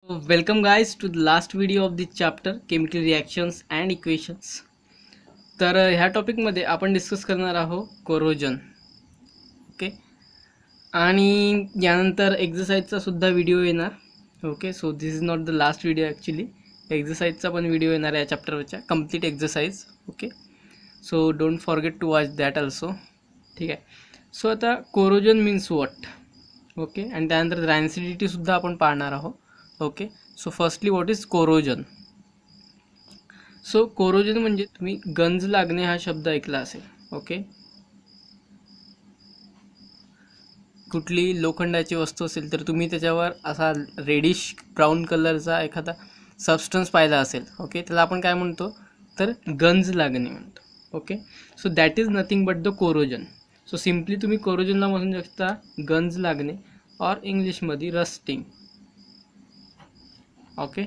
Welcome guys to the last video of this chapter chemical reactions and equations. तर ह्या टॉपिकमध्ये आपण discuss करणार आहोत कोरोजन. ओके, आणि यानंतर एक्सरसाइजचा सुद्धा व्हिडिओ येणार. Okay, so this is not the last video actually. एक्सरसाइजचा पण व्हिडिओ येणार या चॅप्टरवरच्या complete exercise. Okay, so don't forget to watch that also. ठीक आहे. सो आता कोरोजन मीन्स वॉट. ओके, आणि त्यानंतर रॅन्सिडिटीसुद्धा आपण पाहणार आहोत. Okay, so firstly what is corrosion. So corrosion म्हणजे तुम्ही गंज लागणे हा शब्द ऐकला असेल. ओके, कुठली लोखंडाची वस्तू असेल तर तुम्ही त्याच्यावर असा रेडिश ब्राऊन कलरचा एखादा सबस्टन्स पाहिला असेल. ओके, त्याला आपण काय म्हणतो तर गंज लागणे म्हणतो. Okay, so that is nothing but the corrosion. So simply तुम्ही कोरोजनला म्हणू शकता गंज लागणे और इंग्लिशमध्ये रस्टिंग. ओके,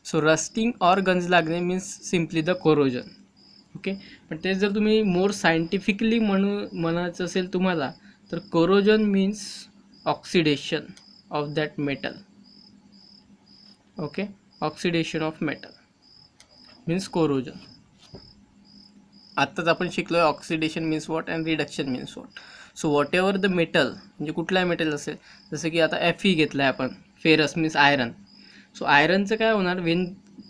सो रस्टिंग और गंज लागणे means simply the corrosion. Okay, पण ते जर तुम्ही मोर सायंटिफिकली म्हणायचं असेल तुम्हाला तर corrosion means oxidation of that metal. Okay, oxidation of metal means corrosion. आत्ताच आपण शिकलो आहे oxidation means what and reduction means what. So what ever the metal म्हणजे कुठलाही मेटल असेल, जसं की आता Fe घेतला आहे आपण, फेरस मीन्स आयरन. सो आयरनचं काय होणार, वेन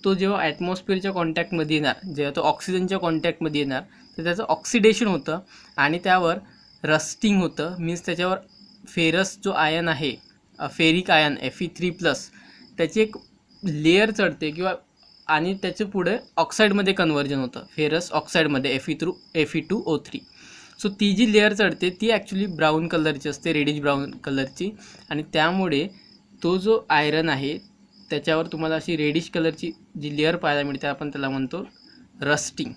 तो जेव्हा ॲटमॉस्फिअरच्या कॉन्टॅक्टमध्ये येणार, जेव्हा तो ऑक्सिजनच्या कॉन्टॅक्टमध्ये येणार तर त्याचं ऑक्सिडेशन होतं आणि त्यावर रस्टिंग होतं. मीन्स त्याच्यावर फेरस जो आयन आहे, फेरिक आयन Fe3+, त्याची एक लेअर चढते किंवा आणि त्याचे पुढे ऑक्साईडमध्ये कन्व्हर्जन होतं, फेरस ऑक्साईडमध्ये Fe2O3. सो ती जी लेअर चढते ती ॲक्च्युली ब्राऊन कलरची असते, रेडिश ब्राऊन कलरची, आणि त्यामुळे तो जो आयरन आहे त्याच्यावर तुम्हाला अशी रेडिश कलरची जी लेअर पाहायला मिळते, आपण त्याला म्हणतो रस्टिंग.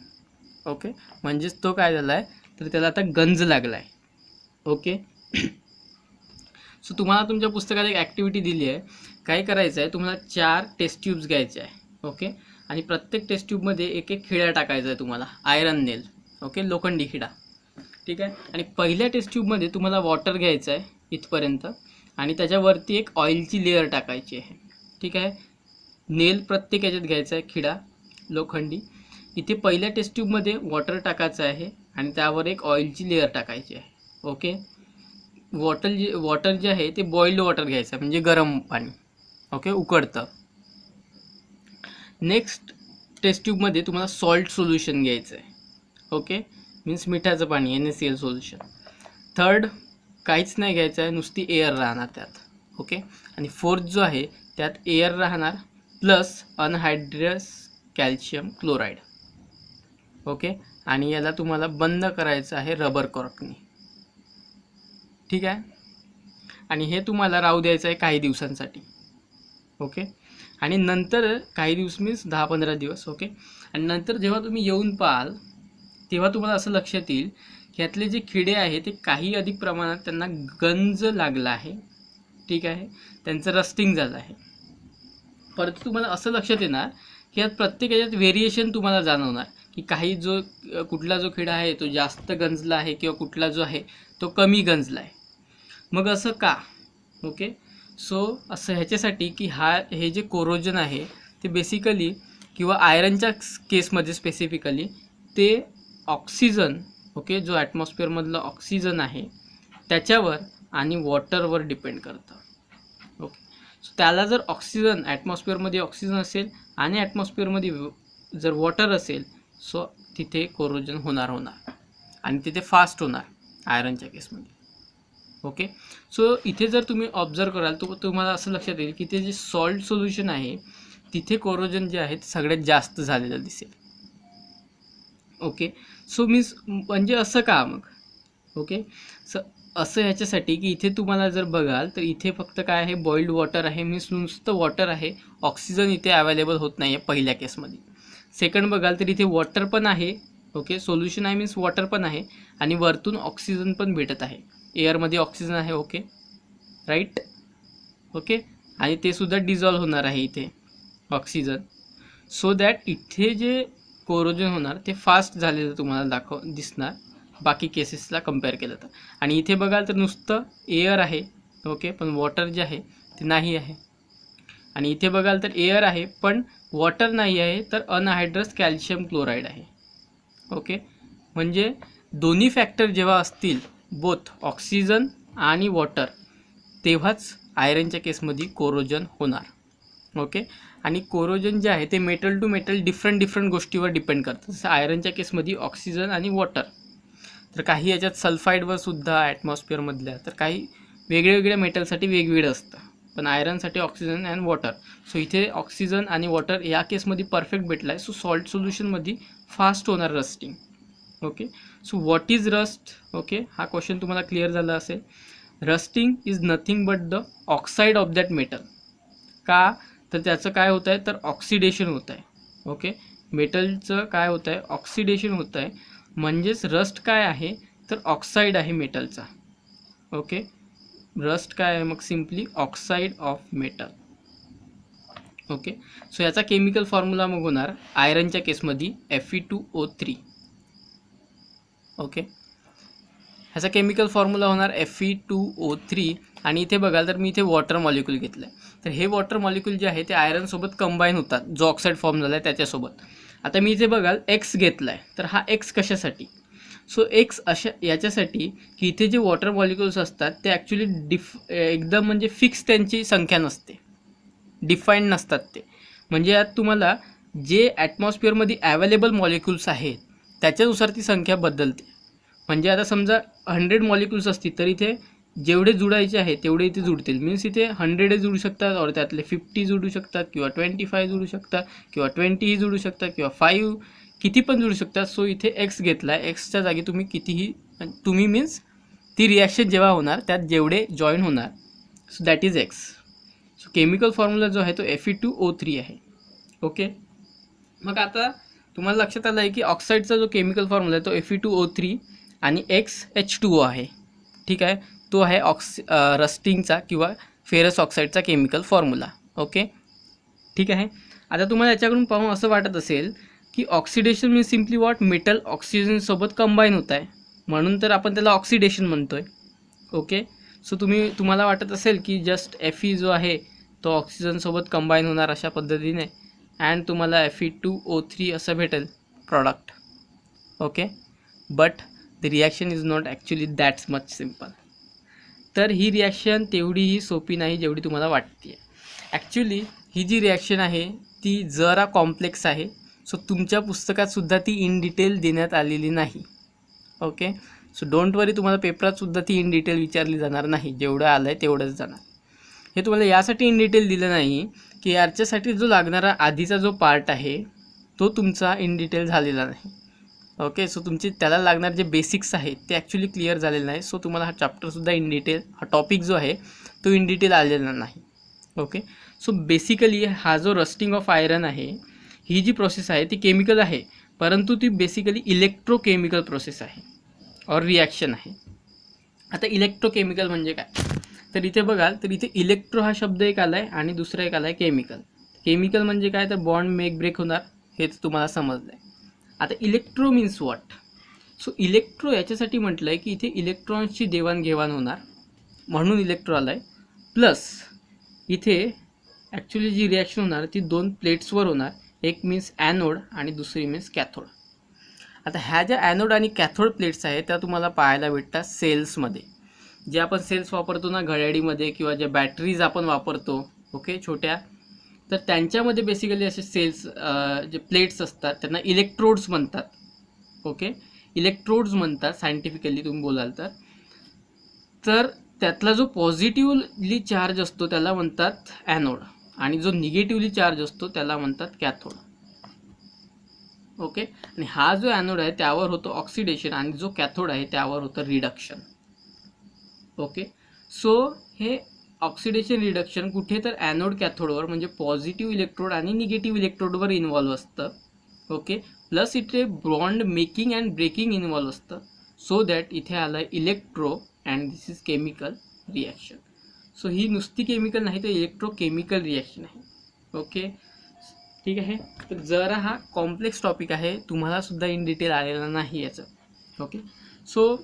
ओके, म्हणजेच तो काय झाला आहे तर त्याला आता गंज लागला आहे. ओके, सो तुम्हाला तुमच्या पुस्तकात एक ॲक्टिव्हिटी दिली आहे. काय करायचं आहे, तुम्हाला 4 टेस्ट ट्यूब्स घ्यायचे आहे. ओके, आणि प्रत्येक टेस्ट ट्यूबमध्ये एक एक खिळा टाकायचा आहे तुम्हाला, आयरन नेल. ओके, लोखंडी खिळा. ठीक आहे, आणि पहिल्या टेस्ट ट्यूबमध्ये तुम्हाला वॉटर घ्यायचं आहे इथपर्यंत, आणि त्याच्यावरती एक ऑइलची लेअर टाकायची आहे. ठीक आहे, नेल प्रत्येक याच्यात घ्यायचा आहे, खिळा लोखंडी. इथे पहिल्या टेस्ट ट्यूबमध्ये वॉटर टाकायचं आहे आणि त्यावर एक ऑइलची लेअर टाकायची आहे. ओके, वॉटर जे आहे ते बॉइल्ड वॉटर घ्यायचं आहे, म्हणजे गरम पाणी. ओके, उकळतं. नेक्स्ट टेस्ट ट्यूबमध्ये तुम्हाला सॉल्ट सोल्युशन घ्यायचं आहे. ओके, मीन्स मिठाचं पाणी, NaCl सोल्युशन. थर्ड काहीच नाही घ्यायचं आहे, नुसती एअर राहणार त्यात. ओके, आणि फोर्थ जो आहे त्यात एअर राहणार प्लस अनहायड्रस कॅल्शियम क्लोराईड. ओके, आणि याला तुम्हाला बंद करायचं आहे रबर कॉर्कनी. ठीक आहे, आणि हे तुम्हाला राहू द्यायचं आहे काही दिवसांसाठी. ओके, आणि नंतर काही दिवस मीन्स 10-15 दिवस. ओके, आणि नंतर जेव्हा तुम्ही येऊन पाहाल तेव्हा तुम्हाला असं लक्षात येईल की यातले जे खिडे आहे ते काही अधिक प्रमाणात त्यांना गंज लागला आहे. ठीक आहे, त्यांचं रस्टिंग झालं आहे. परत तुम्हाला असं लक्षात येणार की यात प्रत्येक याच्यात व्हेरिएशन तुम्हाला जाणवणार की काही कुठला जो खिडा आहे तो जास्त गंजला आहे किंवा कुठला जो आहे तो कमी गंजला आहे. मग असं का? ओके, सो असं ह्याच्यासाठी की हे जे कोरोजन आहे ते बेसिकली किंवा आयरनच्या केसमध्ये स्पेसिफिकली ते ऑक्सिजन, ओके, जो ॲटमॉस्फिअरमधलं ऑक्सिजन आहे त्याच्यावर आणि वॉटरवर डिपेंड करतं. ओके, सो त्याला जर ऑक्सिजन ॲटमॉस्फिअरमध्ये ऑक्सिजन असेल आणि ॲटमॉस्फिअरमध्ये जर वॉटर असेल सो तिथे कोरोजन होणार आणि तिथे फास्ट होणार आयरनच्या केसमध्ये. ओके, सो इथे जर तुम्ही ऑब्झर्व कराल तर तुम्हाला असं लक्षात येईल की ते जे सॉल्ट सोल्युशन आहे तिथे कोरोजन जे आहे ते सगळ्यात जास्त झालेलं दिसेल. ओके, सो मीन्स म्हणजे असं का मग? ओके, असं ह्याच्यासाठी की इथे तुम्हाला जर बघाल तर इथे फक्त काय आहे, बॉइल्ड वॉटर आहे, मीन्स नुसतं वॉटर आहे, ऑक्सिजन इथे अवेलेबल होत नाही आहे पहिल्या केसमध्ये. सेकंड बघाल तर इथे वॉटर पण आहे. ओके, सोल्युशन आहे मीन्स वॉटर पण आहे आणि वरतून ऑक्सिजन पण भेटत आहे, एअरमध्ये ऑक्सिजन आहे. Okay, right. ओके, आणि ते सुद्धा डिझॉल्व होणार आहे इथे ऑक्सिजन, सो दॅट इथे जे कोरोजन होणार ते फास्ट झालेलं तुम्हाला दिसणार बाकी केसेसला कम्पेअर केलं तर. आणि इथे बघाल तर नुसतं एअर आहे. ओके, पण वॉटर जे आहे ते नाही आहे. आणि इथे बघाल तर एअर आहे पण वॉटर नाही आहे, तर अनहायड्रस कॅल्शियम क्लोराईड आहे. ओके, म्हणजे दोन्ही फॅक्टर जेव्हा असतील बोथ ऑक्सिजन आणि वॉटर, तेव्हाच आयरनच्या केसमध्ये कोरोजन होणार. ओके, आणि कोरोजन जे आहे ते मेटल टू मेटल डिफरंट गोष्टीवर डिपेंड करतं. जसं आयरनच्या केसमध्ये ऑक्सिजन आणि वॉटर, तर काही याच्यात सल्फाईडवर सुद्धा ॲटमॉस्फिअरमधल्या, तर काही वेगळ्या मेटलसाठी वेगवेगळं असतं, पण आयरनसाठी ऑक्सिजन अँड वॉटर. सो इथे ऑक्सिजन आणि वॉटर या केसमध्ये परफेक्ट भेटला आहे. सो सॉल्ट सोल्युशनमध्ये फास्ट होणार rusting. Okay, so what is rust? Okay, हा क्वेश्चन तुम्हाला क्लिअर झाला असेल. Rusting is nothing but the oxide of that metal. का? तर त्याचं काय होतं आहे, तर ऑक्सिडेशन होतं आहे. ओके, मेटलचं काय होतं आहे, ऑक्सिडेशन होतं आहे. म्हणजेच रस्ट काय आहे, तर ऑक्साईड आहे मेटलचा. ओके, रस्ट काय आहे मग, simply oxide of metal. Okay, so याचा केमिकल फॉर्म्युला मग होणार आयरनच्या केसमध्ये Fe2O3. ओके, ह्याचा केमिकल फॉर्म्युला होणार Fe2O3. आणि इथे बघाल तर मी इथे वॉटर मॉलिक्यूल घेतलं आहे. तर हे वॉटर मॉलिक्यूल जे आहे ते आयरनसोबत कंबाईन होतात, जो ऑक्साईड फॉर्म झाला आहे त्याच्यासोबत. आता मी इथे बघाल एक्स घेतला आहे, तर हा एक्स कशासाठी? सो एक्स अशा याच्यासाठी की इथे जे वॉटर मॉलिक्युल्स असतात ते ॲक्च्युली एकदम म्हणजे फिक्स त्यांची संख्या नसते, डिफाईंड नसतात ते. म्हणजे यात तुम्हाला जे ॲटमॉस्फिअरमध्ये अवेलेबल मॉलिक्युल्स आहेत त्याच्यानुसार ती संख्या बदलते. म्हणजे आता समजा 100 मॉलिक्युल्स असतील तर इथे जेवढे जुडायचे आहे तेवढे इथे जुडतील. मीन्स इथे 100 जुडू शकतात, और त्यातले 50 जुडू शकतात, किंवा 25 जुडू शकतात, किंवा 20 जुडू शकतात, किंवा 5 किती पण जुडू शकतात. सो इथे एक्स घेतला आहे. एक्सच्या जागी तुम्ही कितीही, तुम्ही मीन्स ती रिॲक्शन जेव्हा होणार त्यात जेवढे जॉईन होणार, so that is x. So chemical formula जो आहे तो Fe2O3 आहे. ओके, मग आता तुम्हाला लक्षात आलं आहे की ऑक्साईडचा जो केमिकल फॉर्म्युला आहे तो Fe2O3 आणि XH2O आहे. ठीक आहे, तो आहे रस्टिंगचा किंवा फेरस ऑक्साईडचा केमिकल फॉर्म्युला. ओके, ठीक आहे. आता तुम्हाला याच्याकडून पाहून असं वाटत असेल की oxidation means simply what, metal ऑक्सिजनसोबत कंबाईन होत आहे, म्हणून तर आपण त्याला ऑक्सिडेशन म्हणतो आहे. ओके, सो तुम्हाला वाटत असेल की जस्ट Fe जो आहे तो ऑक्सिजनसोबत कंबाईन होणार अशा पद्धतीने, अँड तुम्हाला Fe2O3 असं भेटेल product. Okay, but the reaction is not actually that's much simple. तर ही रिॲक्शन तेवढीही सोपी नाही जेवढी तुम्हाला वाटते आहे. ॲक्च्युली ही जी रिॲक्शन आहे ती जरा कॉम्प्लेक्स आहे. सो तुमच्या पुस्तकातसुद्धा ती इन डिटेल देण्यात आलेली नाही. ओके, सो डोंट वरी, तुम्हाला पेपरातसुद्धा ती इन डिटेल विचारली जाणार नाही. जेवढं आलं आहे तेवढंच जाणार. हे तुम्हाला यासाठी इन डिटेल दिलं नाही की याच्यासाठी जो लागणारा आधीचा जो पार्ट आहे तो तुमचा इन डिटेल झालेला नाही. ओके, सो तुमचे त्याला लागणारे जे बेसिक्स आहेत ते ॲक्च्युली क्लिअर झालेलं नाही. सो तुम्हाला हा चॅप्टरसुद्धा इन डिटेल, हा टॉपिक जो आहे तो इन डिटेल आलेला नाही. ओके, सो बेसिकली हा जो रस्टिंग ऑफ आयरन आहे, ही जी प्रोसेस आहे ती केमिकल आहे, परंतु ती बेसिकली इलेक्ट्रोकेमिकल प्रोसेस आहे और रिॲक्शन आहे. आता इलेक्ट्रोकेमिकल म्हणजे काय, तर इथे बघाल तर इथे इलेक्ट्रो हा शब्द एक आला आहे आणि दुसरा एक आला आहे केमिकल. केमिकल म्हणजे काय, तर बॉन्ड मेक ब्रेक होणार, हेच तुम्हाला समजलं आहे. आता electro means what. So electro याच्यासाठी म्हटलं आहे की इथे इलेक्ट्रॉन्सची देवाणघेवाण होणार, म्हणून इलेक्ट्रो आला आहे. प्लस इथे ॲक्च्युली जी रिॲक्शन होणार ती 2 प्लेट्सवर होणार, एक मीन्स ॲनोड आणि दुसरी मीन्स कॅथोड. आता ह्या ज्या ॲनोड आणि कॅथोड प्लेट्स आहेत त्या तुम्हाला पाहायला भेटतात सेल्समध्ये. जे आपण सेल्स वापरतो ना घड्याळीमध्ये, किंवा ज्या बॅटरीज आपण वापरतो, ओके, छोट्या, तर त्यांच्यामध्ये बेसिकली असे सेल्स जे प्लेट्स असतात त्यांना इलेक्ट्रोड्स म्हणतात. ओके, इलेक्ट्रोड्स म्हणतात सायंटिफिकली तुम्ही बोलाल तर त्यातला जो पॉझिटिव्हली चार्ज असतो त्याला म्हणतात ॲनोड, आणि जो निगेटिव्हली चार्ज असतो त्याला म्हणतात कॅथोड. ओके, आणि हा जो ॲनोड आहे त्यावर होतो ऑक्सिडेशन, आणि जो कॅथोड आहे त्यावर होतं रिडक्शन. ओके, सो हे ऑक्सिडेशन रिडक्शन कुठे, तर ॲनोड कॅथोडवर, म्हणजे पॉझिटिव्ह इलेक्ट्रोड आणि निगेटिव्ह इलेक्ट्रोडवर इन्व्हॉल्व असतं. ओके, प्लस इथे bond making and breaking involve असतं. सो दॅट इथे आलं आहे electro and this is chemical reaction. So ही नुसती केमिकल नाही तर इलेक्ट्रोकेमिकल रिॲक्शन आहे. ओके, ठीक आहे. तर जरा हा कॉम्प्लेक्स टॉपिक आहे, तुम्हालासुद्धा इन डिटेल आलेला नाही याचं. ओके, सो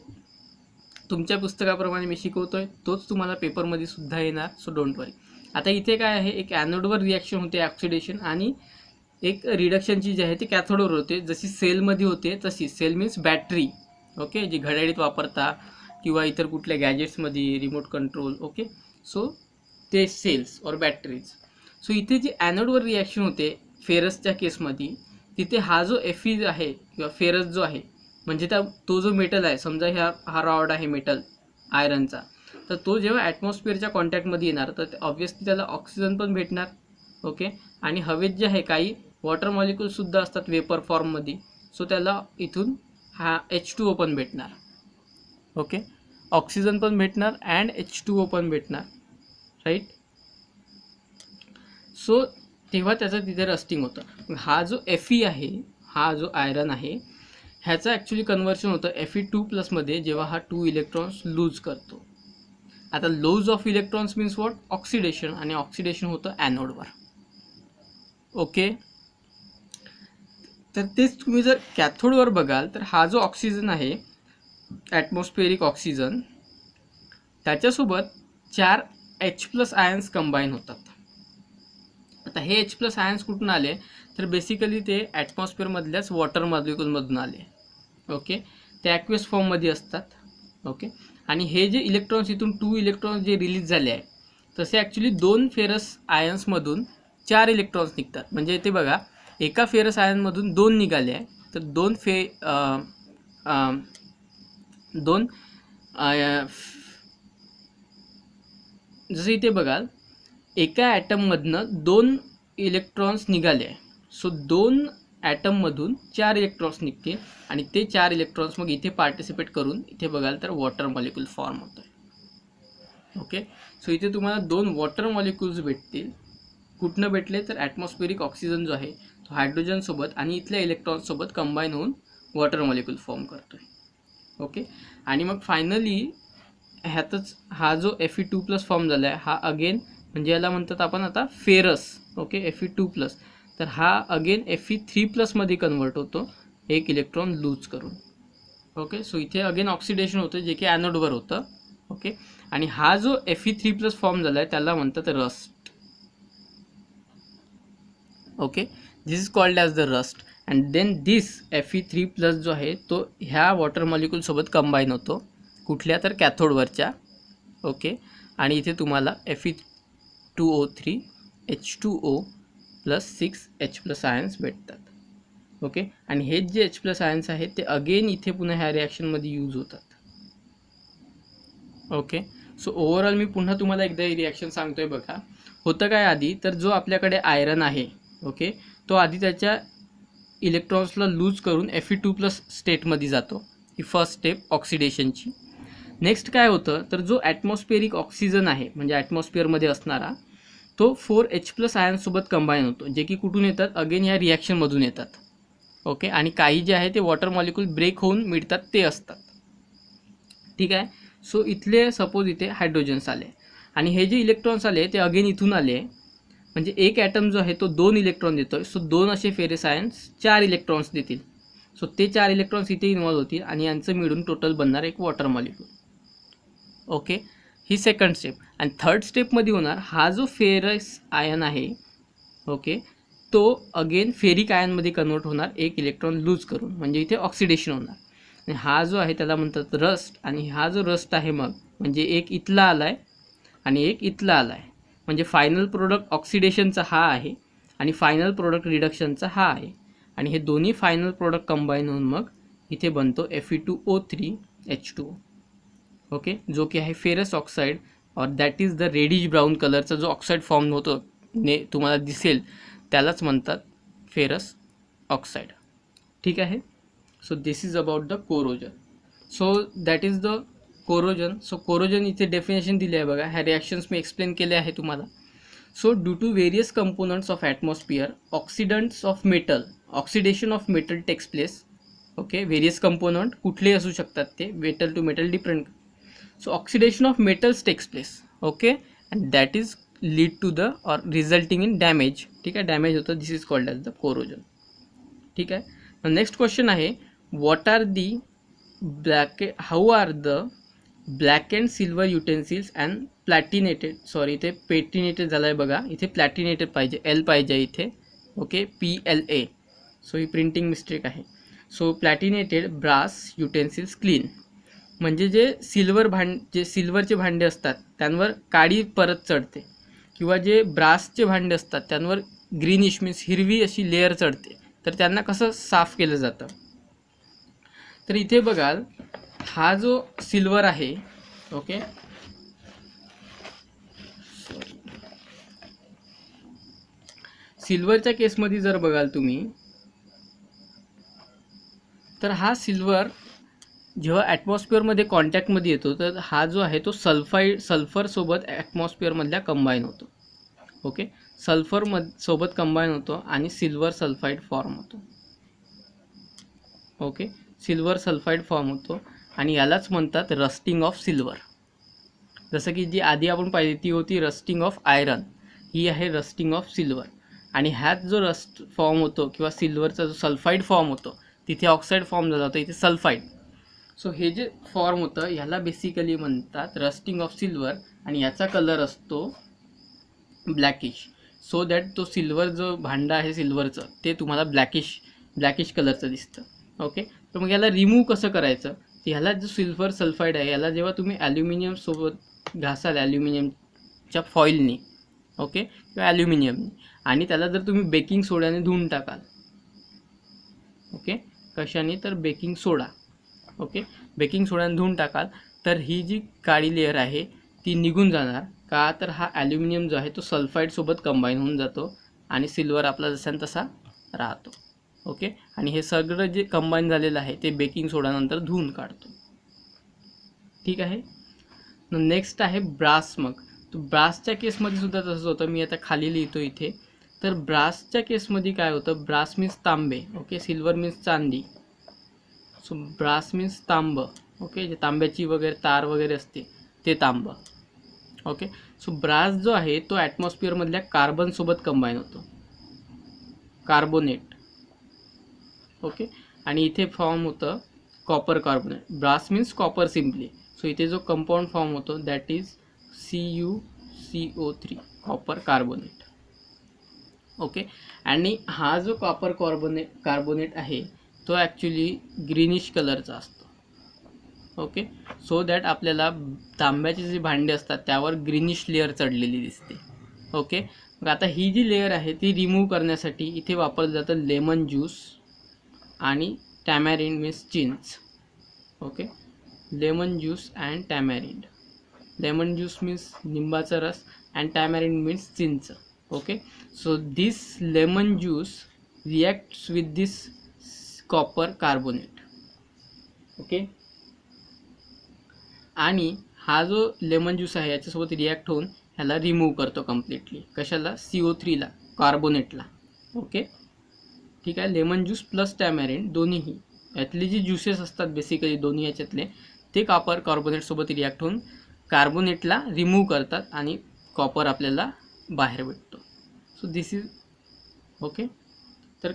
तुमच्या पुस्तकाप्रमाणे मी शिकवतो आहे तोच तुम्हाला पेपरमध्ये सुद्धा येणार. सो डोंट वरी. आता इथे काय आहे, एक ॲनोडवर रिॲक्शन होते ऑक्सिडेशन, आणि एक रिडक्शनची जी आहे ती कॅथोडवर होते. जशी सेलमध्ये होते तशी, सेल मीन्स बॅटरी, ओके, जी घड्याळीत वापरता किंवा इतर कुठल्या गॅजेट्समध्ये, रिमोट कंट्रोल, ओके. सो ते सेल्स और बॅटरीज. सो इथे जी ॲनोडवर रिॲक्शन होते फेरसच्या केसमध्ये, तिथे हा जो Fe आहे किंवा फेरस जो आहे, म्हणजे तो जो मेटल आहे, समजा हा रॉड आहे मेटल आयरनचा, तर तो जेव्हा ॲटमॉस्फिअरच्या कॉन्टॅक्टमध्ये येणार तर ऑब्व्हियसली त्याला ऑक्सिजन पण भेटणार, ओके. आणि हवेत जे आहे काही वॉटर मॉलिक्यूलसुद्धा असतात वेपर फॉर्ममध्ये, सो त्याला इथून हा H2O पण भेटणार, ओके. ऑक्सिजन पण भेटणार अँड H2O पण भेटणार, राईट. सो तेव्हा त्याचं तिथे रस्टिंग होतं. हा जो Fe आहे, हा जो आयरन आहे, ह्याचं ॲक्च्युली कन्व्हर्शन होतं Fe2+ जेव्हा हा 2 इलेक्ट्रॉन्स लूज करतो. आता lose of electrons means what, oxidation, आणि ऑक्सिडेशन होतं ॲनोडवर, ओके. तर तेच तुम्ही जर कॅथोडवर बघाल तर हा जो ऑक्सिजन आहे, ॲटमॉस्फेरिक ऑक्सिजन, त्याच्यासोबत 4 H+ आयन्स कंबाईन होतात. आता हे H+ आयन्स कुठून आले, तर बेसिकली ते ॲटमॉस्फिअरमधल्याच वॉटर मॉलिक्यूलमधून आले, ओके. ते ॲक्वेस फॉर्ममध्ये असतात, ओके. आणि हे जे इलेक्ट्रॉन्स, इथून 2 इलेक्ट्रॉन्स जे रिलीज झाले आहे, तसे ॲक्च्युली 2 फेरस आयन्समधून 4 इलेक्ट्रॉन्स निघतात. म्हणजे ते बघा, एका फेरस आयनमधून 2 निघाले आहे, तर जसं इथे बघाल, एका ॲटममधनं 2 इलेक्ट्रॉन्स निघाले आहे, सो 2 ॲटममधून 4 इलेक्ट्रॉन्स निघतील, आणि ते 4 इलेक्ट्रॉन्स मग इथे पार्टिसिपेट करून इथे बघाल तर वॉटर मॉलिक्यूल फॉर्म होतो आहे, ओके. सो इथे तुम्हाला 2 वॉटर मॉलिक्यूल्स भेटतील. कुठनं भेटले, तर ॲटमॉस्फेरिक ऑक्सिजन जो आहे तो हायड्रोजनसोबत आणि इथल्या इलेक्ट्रॉन्ससोबत कंबाईन होऊन वॉटर मॉलिक्यूल फॉर्म करतो आहे, ओके. आणि मग फायनली ह्यातच हा जो Fe2+ फॉर्म झाला आहे, हा अगेन, म्हणजे याला म्हणतात आपण आता फेरस, ओके, Fe2+. तर हा अगेन Fe3+ कन्वर्ट होतो एक इलेक्ट्रॉन लूज करून, ओके. सो इथे अगेन ऑक्सिडेशन होतं, जे की ॲनोडवर होतं, ओके. आणि हा जो Fe3+ फॉर्म झाला आहे त्याला म्हणतात rust, okay. This is called as the rust. And then this Fe3+ जो आहे तो ह्या वॉटर मॉलिक्यूलसोबत कंबाईन होतो, कुठल्या तर कॅथोडवरच्या, ओके. आणि इथे तुम्हाला Fe2O3 H2O + 6 H+ आयन्स भेटतात, ओके. आणि हे जे H+ आयन्स आहेत ते अगेन इथे पुन्हा ह्या रिॲक्शनमध्ये यूज होतात, ओके. सो ओव्हरऑल मी पुन्हा तुम्हाला एकदा ही रिॲक्शन सांगतोय बघा. होतं काय आधी, तर जो आपल्याकडे आयरन आहे, ओके, तो आधी त्याच्या इलेक्ट्रॉन्सला लूज करून Fe2+ स्टेटमध्ये जातो. ही फर्स्ट स्टेप ऑक्सिडेशनची. नेक्स्ट काय होतं, तर जो ॲटमॉस्फेरिक ऑक्सिजन आहे, म्हणजे ॲटमॉस्फिअरमध्ये असणारा, तो 4 H+ आयन्ससोबत कंबाईन होतो, जे की कुठून येतात, अगेन ह्या रिॲक्शनमधून येतात, ओके. आणि काही जे आहे ते वॉटर मॉलिक्यूल ब्रेक होऊन मिळतात ते असतात, ठीक आहे. सो इथले सपोज इथे हायड्रोजन्स आले, आणि हे जे इलेक्ट्रॉन्स आले ते अगेन इथून आले, म्हणजे एक ॲटम जो आहे तो 2 इलेक्ट्रॉन देतोय, सो 2 असे फेरस आयन्स 4 इलेक्ट्रॉन्स देतील, सो ते 4 इलेक्ट्रॉन्स इथे इन्व्हॉल्व होतील, आणि यांचं मिळून टोटल बनणार एक वॉटर मॉलिक्यूल, ओके. ही सेकंड स्टेप. आणि थर्ड स्टेपमध्ये होणार, हा जो फेरस आयन आहे, ओके, तो अगेन फेरिक आयनमध्ये कन्वर्ट होणार एक इलेक्ट्रॉन लूज करून, म्हणजे इथे ऑक्सिडेशन होणार. आणि हा जो आहे त्याला म्हणतात रस्ट, आणि हा जो रस्ट आहे मग, म्हणजे एक इथला आला आहे आणि एक इथला आला आहे, म्हणजे फायनल प्रोडक्ट ऑक्सिडेशनचा हा आहे आणि फायनल प्रोडक्ट रिडक्शनचा हा आहे, आणि हे दोन्ही फायनल प्रोडक्ट कंबाईन होऊन मग इथे बनतो Fe2O3 H2O, ओके, जो की आहे फेरस ऑक्साईड, और that is the reddish brown कलरचा जो ऑक्साईड फॉर्म होतो ने तुम्हाला दिसेल त्यालाच म्हणतात फेरस ऑक्साईड, ठीक आहे. So this is about the corrosion. So that is the corrosion. So corrosion इथे डेफिनेशन दिली आहे बघा, ह्या रिॲक्शन्स मी एक्सप्लेन केले आहे तुम्हाला. So due to various components of atmosphere, oxidants of metal, oxidation of metal takes place, okay. Various component कुठलेही असू शकतात ते, metal to metal different. So oxidation of metals takes place, okay, and that is lead to the or resulting in damage, ठीक आहे, damage होतं, this is called as the corrosion, ठीक आहे. Next question आहे, what are the how are the black and silver utensils and प्लॅटिनेटेड, sorry इथे पेटिनेटेड झालं आहे बघा, इथे प्लॅटिनेटेड पाहिजे, एल पाहिजे इथे, ओके, PLA, सो ही प्रिंटिंग मिस्टेक आहे. सो प्लॅटिनेटेड ब्रास युटेन्सिल्स क्लीन, म्हणजे जे सिल्वरचे भांडे असतात त्यांवर काळी परत चढते, किंवा जे ब्रासचे भांडे असतात त्यांवर ग्रीनिश मीन्स हिरवी अशी लेअर चढते, तर त्यांना कसं साफ केलं जातं. तर इथे बघाल हा जो सिल्वर आहे, ओके, सिल्वरच्या केसमध्ये जर बघाल तुम्ही, तर हा सिल्वर जेव्हा ॲटमॉस्फिअरमध्ये कॉन्टॅक्टमध्ये येतो तर हा जो आहे तो सल्फरसोबत ॲटमॉस्फिअरमधल्या कंबाईन होतो, ओके, सोबत कंबाईन होतो आणि सिल्वर सल्फाईड फॉर्म होतो, ओके, सिल्वर सल्फाईड फॉर्म होतो आणि यालाच म्हणतात रस्टिंग ऑफ सिल्वर. जसं की जी आधी आपण पाहिली ती होती रस्टिंग ऑफ आयरन, ही आहे रस्टिंग ऑफ सिल्वर. आणि ह्यात जो रस्ट फॉर्म होतो किंवा सिल्वरचा जो सल्फाईड फॉर्म होतो तिथे ऑक्साईड फॉर्म झाला होता, इथे सल्फाईड. सो हे जे फॉर्म होतं ह्याला बेसिकली म्हणतात रस्टिंग ऑफ सिल्वर, आणि याचा कलर असतो ब्लॅकिश, सो दॅट तो सिल्वर जो भांडं आहे सिल्वरचं ते तुम्हाला ब्लॅकिश कलरचं दिसतं, ओके. तर मग याला रिमूव्ह कसं करायचं, तर ह्याला जो सिल्वर सल्फाईड आहे याला जेव्हा तुम्ही ॲल्युमिनियमसोबत घासाल, ॲल्युमिनियमच्या फॉईलनी, ओके, किंवा ॲल्युमिनियमनी, आणि त्याला जर तुम्ही बेकिंग सोड्याने धुवून टाकाल, ओके, कशाने, तर बेकिंग सोडा, ओके, बेकिंग सोड्याने धुवून टाकाल, तर ही जी काळी लेअर आहे ती निघून जाणार. का, तर हा ॲल्युमिनियम जो आहे तो सल्फाईडसोबत कंबाईन होऊन जातो आणि सिल्वर आपला जसा तसा राहतो, ओके. आणि हे सगळं जे कंबाईन झालेलं आहे ते बेकिंग सोडानंतर धुवून काढतो, ठीक आहे. नेक्स्ट आहे ब्रास. मग तो ब्रासच्या केसमध्ये सुद्धा तसंच होतं, मी आता खाली लिहितो इथे. तर ब्रासच्या केसमध्ये काय होतं, ब्रास मीन्स तांबे, ओके, सिल्वर मीन्स चांदी, सो ब्रास मीन्स तांब, ओके, जे तांब्याची वगैरे तार वगैरे असते ते तांब, ओके. सो ब्रास जो आहे तो ॲटमॉस्फिअरमधल्या कार्बनसोबत कंबाईन होतो, कार्बोनेट, ओके, आणि इथे फॉर्म होतं copper carbonate. Brass means copper simply, so इथे जो कंपाऊंड फॉर्म होतो that is CuCO3, copper carbonate, okay. आणि हा जो कॉपर कार्बोनेट आहे तो ॲक्च्युली ग्रीनिश कलरचा असतो, ओके, सो दॅट आपल्याला तांब्याचे जे भांडे असतात त्यावर ग्रीनिश लेअर चढलेली दिसते, ओके. मग आता ही जी लेअर आहे ती रिमूव्ह करण्यासाठी इथे वापरलं जातं लेमन ज्यूस आणि टॅमॅरिंड मीन्स चिंच, okay, lemon juice and tamarind. Lemon juice means लिंबाचा रस अँड टॅमॅरिंड मीन्स चिंच, okay. So this lemon juice reacts with this copper carbonate, okay. आणि हा जो लेमन ज्यूस आहे याच्यासोबत रिॲक्ट होऊन ह्याला रिमूव्ह करतो कम्प्लिटली. कशाला, CO3ला, कार्बोनेटला, ओके, ठीक आहे. लेमन ज्यूस प्लस टॅमॅरिंड दोन्हीही यातले जे ज्युसेस असतात बेसिकली दोन्ही याच्यातले ते कॉपर कार्बोनेटसोबत रिॲक्ट होऊन कार्बोनेटला रिमूव्ह करतात आणि कॉपर आपल्याला बाहेर भेटतो. So this is okay. तर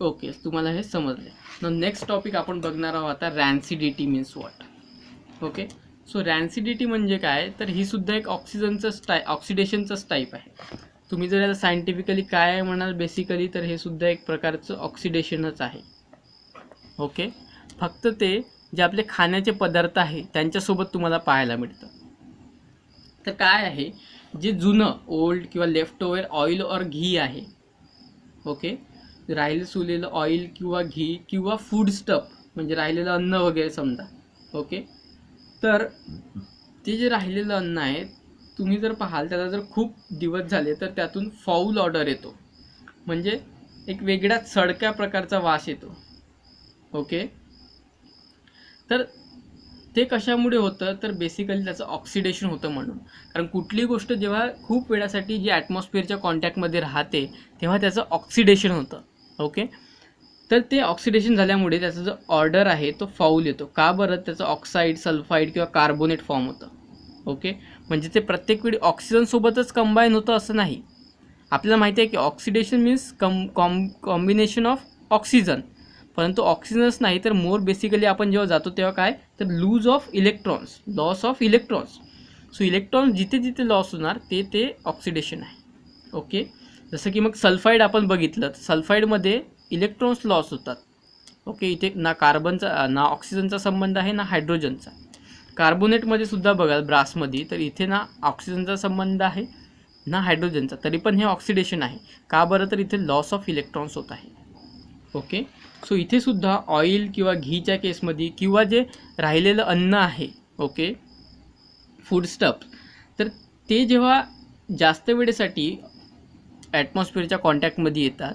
ओके, तुम्हाला हे समजले. नेक्स्ट टॉपिक आपण बघणार आहोत आता, रॅन्सिडिटी मीन्स व्हॉट, ओके. सो रॅन्सिडिटी म्हणजे काय, तर ही सुद्धा एक ऑक्सिडेशनचंच टाईप आहे. तुम्ही जर याला सायंटिफिकली काय म्हणाल बेसिकली, तर हे सुद्धा एक प्रकारचं ऑक्सिडेशनच आहे, ओके. फक्त ते जे आपले खाण्याचे पदार्थ आहे त्यांच्यासोबत तुम्हाला पाहायला मिळतं. तर काय आहे, जे जुनं ओल्ड किंवा लेफ्ट ओव्हर ऑइल और घी आहे, ओके, राहिलेलं सुलेलं ऑइल किंवा घी किंवा फूड स्टफ म्हणजे राहिलेलं अन्न वगैरे समजा, ओके. तर ते जे राहिलेलं अन्न आहे तुम्ही जर पाहाल त्याला जर खूप दिवस झाले तर त्यातून फाऊल ऑर्डर येतो, म्हणजे एक वेगळ्याच सडक्या प्रकारचा वास येतो, ओके. तर ते कशामुळे होतं, तर बेसिकली त्याचं ऑक्सिडेशन होतं म्हणून. कारण कुठली गोष्ट जेव्हा खूप वेळासाठी जी ॲटमॉस्फिअरच्या कॉन्टॅक्टमध्ये राहते तेव्हा त्याचं ऑक्सिडेशन होतं, ओके. तर ते ऑक्सिडेशन झाल्यामुळे त्याचा जो ऑर्डर आहे तो फाऊल येतो. का बरं, त्याचं ऑक्साईड, सल्फाईड किंवा कार्बोनेट फॉर्म होतं, ओके. म्हणजे ते प्रत्येक वेळी ऑक्सिजनसोबतच कंबाईन होतं असं नाही. आपल्याला माहिती आहे की oxidation means combination of oxygen, परंतु ऑक्सिजनच नाही तर मोर बेसिकली आपण जेव्हा जातो तेव्हा काय तर lose of electrons, loss of electrons. So electrons जिथे जिथे लॉस होणार ते ऑक्सिडेशन आहे. ओके, जसं की मग सल्फाईड आपण बघितलं तर सल्फाईडमध्ये इलेक्ट्रॉन्स लॉस होतात. ओके, इथे ना कार्बनचा ना ऑक्सिजनचा संबंध आहे ना हायड्रोजनचा. कार्बोनेटमध्ये सुद्धा बघाल ब्रासमध्ये तर इथे ना ऑक्सिजनचा संबंध आहे ना हायड्रोजनचा, तरी पण हे ऑक्सिडेशन आहे. का बरं तर इथे लॉस ऑफ इलेक्ट्रॉन्स होत आहे. ओके, सो इथे सुद्धा ऑइल किंवा घीच्या केसमध्ये किंवा जे राहिलेलं अन्न आहे, ओके, फूडस्टफ, तर ते जेव्हा जास्त वेळेसाठी ॲटमॉस्फिअरच्या कॉन्टॅक्टमध्ये येतात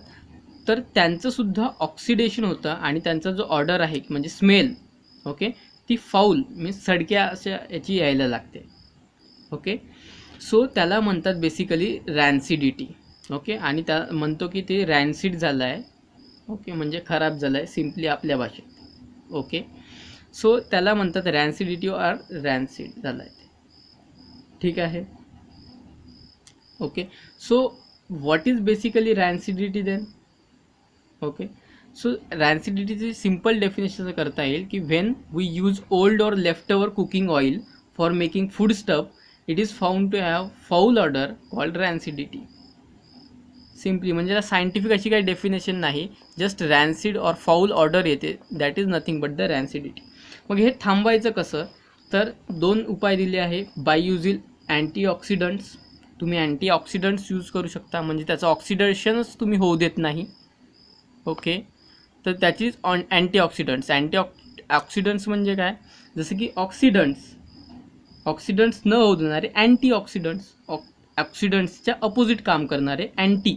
तर त्यांचंसुद्धा ऑक्सिडेशन होतं आणि त्यांचा जो ऑर्डर आहे म्हणजे स्मेल, ओके, ती फाऊल मीन्स सडक्या अशा याची यायला लागते. ओके, सो त्याला म्हणतात बेसिकली रॅन्सिडिटी. ओके, आणि त्या म्हणतो की ते रॅन्सिड झालं आहे. ओके, म्हणजे खराब झालं आहे सिम्पली आपल्या भाषेत. ओके, सो त्याला म्हणतात रॅन्सिडिटी ऑर रॅन्सिड झालं आहे. ठीक आहे. Okay, so what is basically rancidity then? Okay, so रॅन्सिडिटीची सिम्पल डेफिनेशन करता येईल की when we use old or leftover cooking oil for making food stuff it is found to have foul order called rancidity. Simply म्हणजे scientific अशी काही definition नाही, just rancid or foul order येते, that is nothing but the rancidity. मग हे थांबवायचं कसं तर 2 उपाय दिले आहे. बाय युजिंग अँटीऑक्सिडंट्स, तुम्ही अँटीऑक्सिडंट्स यूज करू शकता म्हणजे त्याचं ऑक्सिडेशनच तुम्ही होऊ देत नाही. ओके, तर त्याचीच अँटीऑक्सिडंट्स म्हणजे काय, जसं की ऑक्सिडंट्स न होऊ देणारे अँटीऑक्सिडंट्स, ऑक्सिडंट्सच्या अपोजिट काम करणारे, अँटी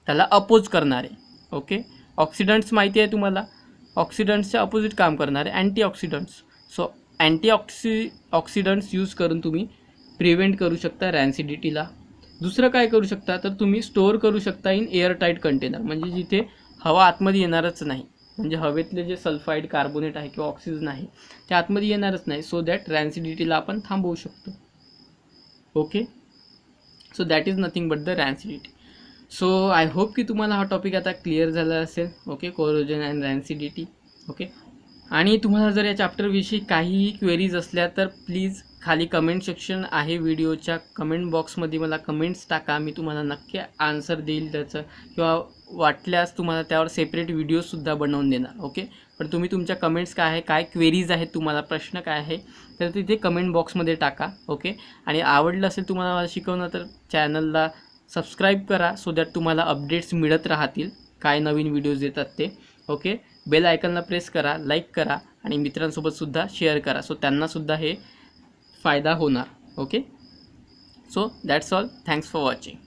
त्याला अपोज करणारे. ओके, ऑक्सिडंट्स माहिती आहे तुम्हाला, ऑक्सिडंट्सच्या अपोजिट काम करणारे अँटीऑक्सिडंट्स. सो ऑक्सिडंट्स यूज करून तुम्ही प्रिव्हेंट करू शकता रॅन्सिडिटीला. दुसरं काय करू शकता तर तुम्ही स्टोअर करू शकता इन एअरटाईट कंटेनर, म्हणजे जिथे हवा आतमध्ये येणारच नाही, म्हणजे हवेतले जे सल्फाईड, कार्बोनेट आहे किंवा ऑक्सिजन आहे ते आतमध्ये येणारच नाही. सो दॅट रॅन्सिडिटीला आपण थांबवू शकतो. Okay, so that is nothing but the rancidity. So I hope की तुम्हाला हा टॉपिक आता क्लिअर झाला असेल. Okay, corrosion and rancidity. Okay, आणि तुम्हाला जर या चॅप्टरविषयी काहीही क्वेरीज असल्या तर प्लीज खाली कमेंट सेक्शन आहे व्हिडिओच्या, कमेंट बॉक्समध्ये मला कमेंट्स टाका, मी तुम्हाला नक्की आन्सर देईल त्याचं, किंवा वाटल्यास तुम्हाला त्यावर सेपरेट व्हिडिओसुद्धा बनवून देणार. ओके, पण तुम्ही तुमच्या कमेंट्स काय आहे, काय क्वेरीज आहेत, तुम्हाला प्रश्न काय आहे तर तिथे कमेंट बॉक्समध्ये टाका. ओके, आणि आवडलं असेल तुम्हाला मला शिकवणं तर चॅनलला सबस्क्राईब करा, सो दॅट तुम्हाला अपडेट्स मिळत राहतील काय नवीन व्हिडिओज येतात ते. ओके, बेल आयकॉनला प्रेस करा, लाईक करा आणि मित्रांसोबतसुद्धा शेअर करा, सो त्यांनासुद्धा हे फायदा होणार. Okay, so that's all. Thanks for watching.